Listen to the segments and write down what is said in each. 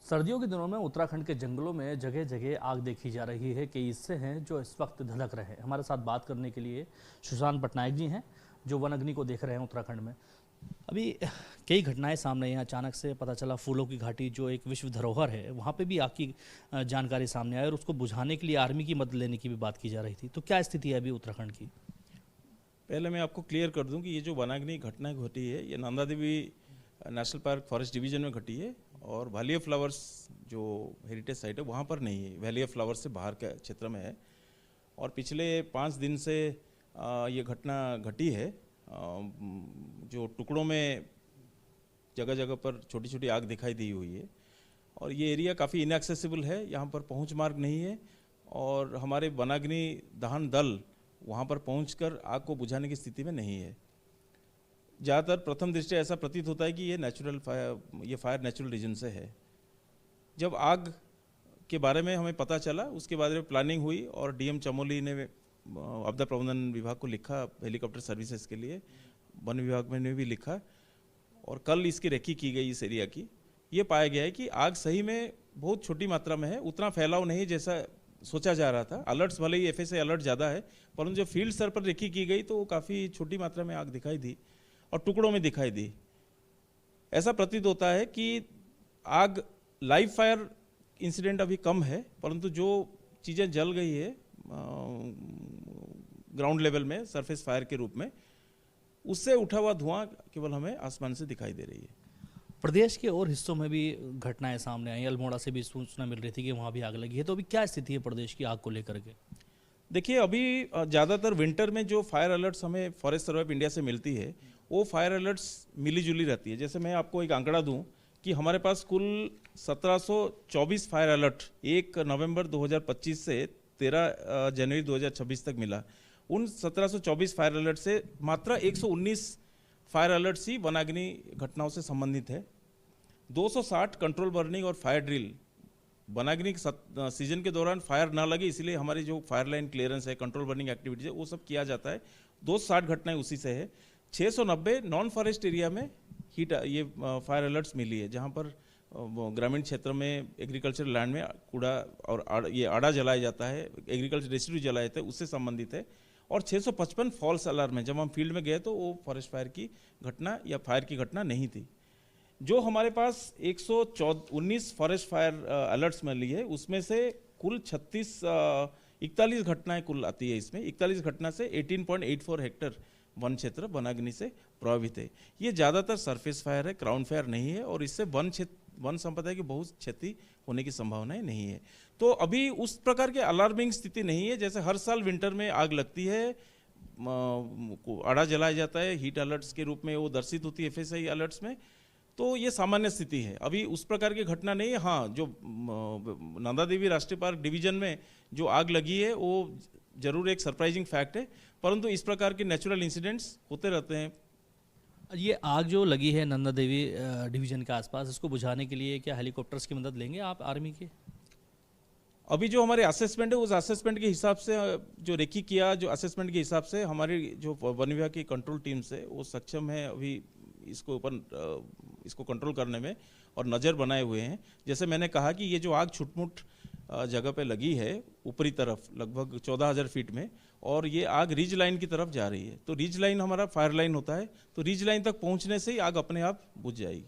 सर्दियों के दिनों में उत्तराखंड के जंगलों में जगह जगह आग देखी जा रही है। कई हिस्से हैं जो इस वक्त धधक रहे हैं। हमारे साथ बात करने के लिए सुशांत पटनायक जी हैं जो वन अग्नि को देख रहे हैं उत्तराखंड में। अभी कई घटनाएं सामने आई हैं। अचानक से पता चला फूलों की घाटी जो एक विश्व धरोहर है वहाँ पे भी आग की जानकारी सामने आई और उसको बुझाने के लिए आर्मी की मदद लेने की भी बात की जा रही थी। तो क्या स्थिति है अभी उत्तराखंड की? पहले मैं आपको क्लियर कर दूं कि ये जो वनाग्नि घटना घटी है ये Nanda Devi national park forest division में घटी है और वैली ऑफ फ्लावर्स जो हेरिटेज साइट है वहाँ पर नहीं है, वैली ऑफ फ्लावर्स से बाहर के क्षेत्र में है। और पिछले 5 दिन से ये घटना घटी है जो टुकड़ों में जगह जगह पर छोटी छोटी आग दिखाई दी हुई है और ये एरिया काफ़ी इनएक्सेसिबल है, यहाँ पर पहुँच मार्ग नहीं है और हमारे वनाग्नि दहन दल वहाँ पर पहुंचकर आग को बुझाने की स्थिति में नहीं है। ज़्यादातर प्रथम दृष्टया ऐसा प्रतीत होता है कि ये फायर नेचुरल रीजन से है। जब आग के बारे में हमें पता चला उसके बाद में प्लानिंग हुई और डीएम चमोली ने आपदा प्रबंधन विभाग को लिखा, हेलीकॉप्टर सर्विसेज के लिए वन विभाग में ने भी लिखा और कल इसकी रेकी की गई इस एरिया की। ये पाया गया है कि आग सही में बहुत छोटी मात्रा में है, उतना फैलाव नहीं जैसा सोचा जा रहा था। अलर्ट्स भले ही एफएसए अलर्ट ज़्यादा है परंतु जो फील्ड स्तर पर रेकी की गई तो वो काफ़ी छोटी मात्रा में आग दिखाई दी और टुकड़ों में दिखाई दी। ऐसा प्रतीत होता है कि आग लाइव फायर इंसिडेंट अभी कम है परंतु जो चीज़ें जल गई है ग्राउंड लेवल में सरफेस फायर के रूप में उससे उठा हुआ धुआं केवल हमें आसमान से दिखाई दे रही है। प्रदेश के और हिस्सों में भी घटनाएं सामने आई। अल्मोड़ा से भी सूचना मिल रही थी कि वहाँ भी आग लगी है। तो अभी क्या स्थिति है प्रदेश की आग को लेकर के? देखिए अभी ज़्यादातर विंटर में जो फायर अलर्ट्स हमें फॉरेस्ट सर्वे ऑफ इंडिया से मिलती है वो फायर अलर्ट्स मिली जुली रहती है। जैसे मैं आपको एक आंकड़ा दूं कि हमारे पास कुल 1724 फायर अलर्ट 1 नवंबर 2025 से 13 जनवरी 2026 तक मिला। उन 1724 फायर अलर्ट से मात्र 119 फायर अलर्ट्स ही वनाग्नि घटनाओं से संबंधित है। 260 कंट्रोल बर्निंग और फायर ड्रिल वनाग्नि सीजन के दौरान फायर ना लगे इसलिए हमारी जो फायर लाइन क्लियरेंस है, कंट्रोल बर्निंग एक्टिविटीज है वो सब किया जाता है। 260 घटनाएं उसी से है। 690 नॉन फॉरेस्ट एरिया में हीट ये फायर अलर्ट्स मिली है जहां पर ग्रामीण क्षेत्र में एग्रीकल्चर लैंड में कूड़ा और ये आड़ा जलाया जाता है, एग्रीकल्चर रेसिड्यू जलाए जाते हैं उससे संबंधित है। और 655 फॉल्स अलार्म है। जब हम फील्ड में गए तो वो फॉरेस्ट फायर की घटना या फायर की घटना नहीं थी। जो हमारे पास 119 फॉरेस्ट फायर अलर्ट्स मिली है उसमें से कुल 41 घटनाएं कुल आती है। इसमें 41 घटना से 18.84 हेक्टर वन क्षेत्र वनाग्नि से प्रभावित है। ये ज़्यादातर सरफेस फायर है, ग्राउंड फायर नहीं है और इससे वन संपदा की बहुत क्षति होने की संभावनाएं नहीं है। तो अभी उस प्रकार के अलार्मिंग स्थिति नहीं है जैसे हर साल विंटर में आग लगती है, आड़ा जलाया जाता है, हीट अलर्ट्स के रूप में वो दर्शित होती है एफएसआई अलर्ट्स में। तो ये सामान्य स्थिति है, अभी उस प्रकार की घटना नहीं है। हाँ, जो नंदा देवी राष्ट्रीय पार्क डिवीजन में जो आग लगी है वो जरूर एक सरप्राइजिंग फैक्ट है परंतु इस प्रकार के नेचुरल इंसिडेंट्स होते रहते हैं। ये आग जो लगी है नंदा देवी डिवीजन के आसपास, इसको बुझाने के लिए क्या हेलीकॉप्टर्स की मदद लेंगे आप आर्मी के? अभी जो हमारे असेसमेंट है उस असेसमेंट के हिसाब से जो रेकी किया जो असेसमेंट के हिसाब से हमारी जो वन विभाग की कंट्रोल टीम्स है वो सक्षम है अभी इसको कंट्रोल करने में और नज़र बनाए हुए हैं। जैसे मैंने कहा कि ये जो आग छुटमुट जगह पे लगी है ऊपरी तरफ लगभग 14,000 फीट में और ये आग रिज लाइन की तरफ जा रही है। तो रिज लाइन हमारा फायर लाइन होता है तो रिज लाइन तक पहुंचने से ही आग अपने आप बुझ जाएगी।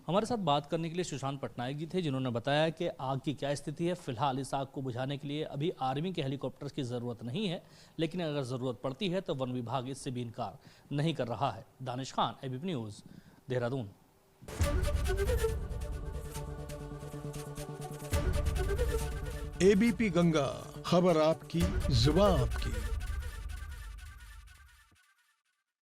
हमारे साथ बात करने के लिए सुशांत पटनायक जी थे जिन्होंने बताया कि आग की क्या स्थिति है। फिलहाल इस आग को बुझाने के लिए अभी आर्मी के हेलीकॉप्टर्स की ज़रूरत नहीं है लेकिन अगर ज़रूरत पड़ती है तो वन विभाग इससे भी इनकार नहीं कर रहा है। Danish Khan, ABP news, Dehradun. ABP Ganga, खबर आपकी, जुबान आपकी।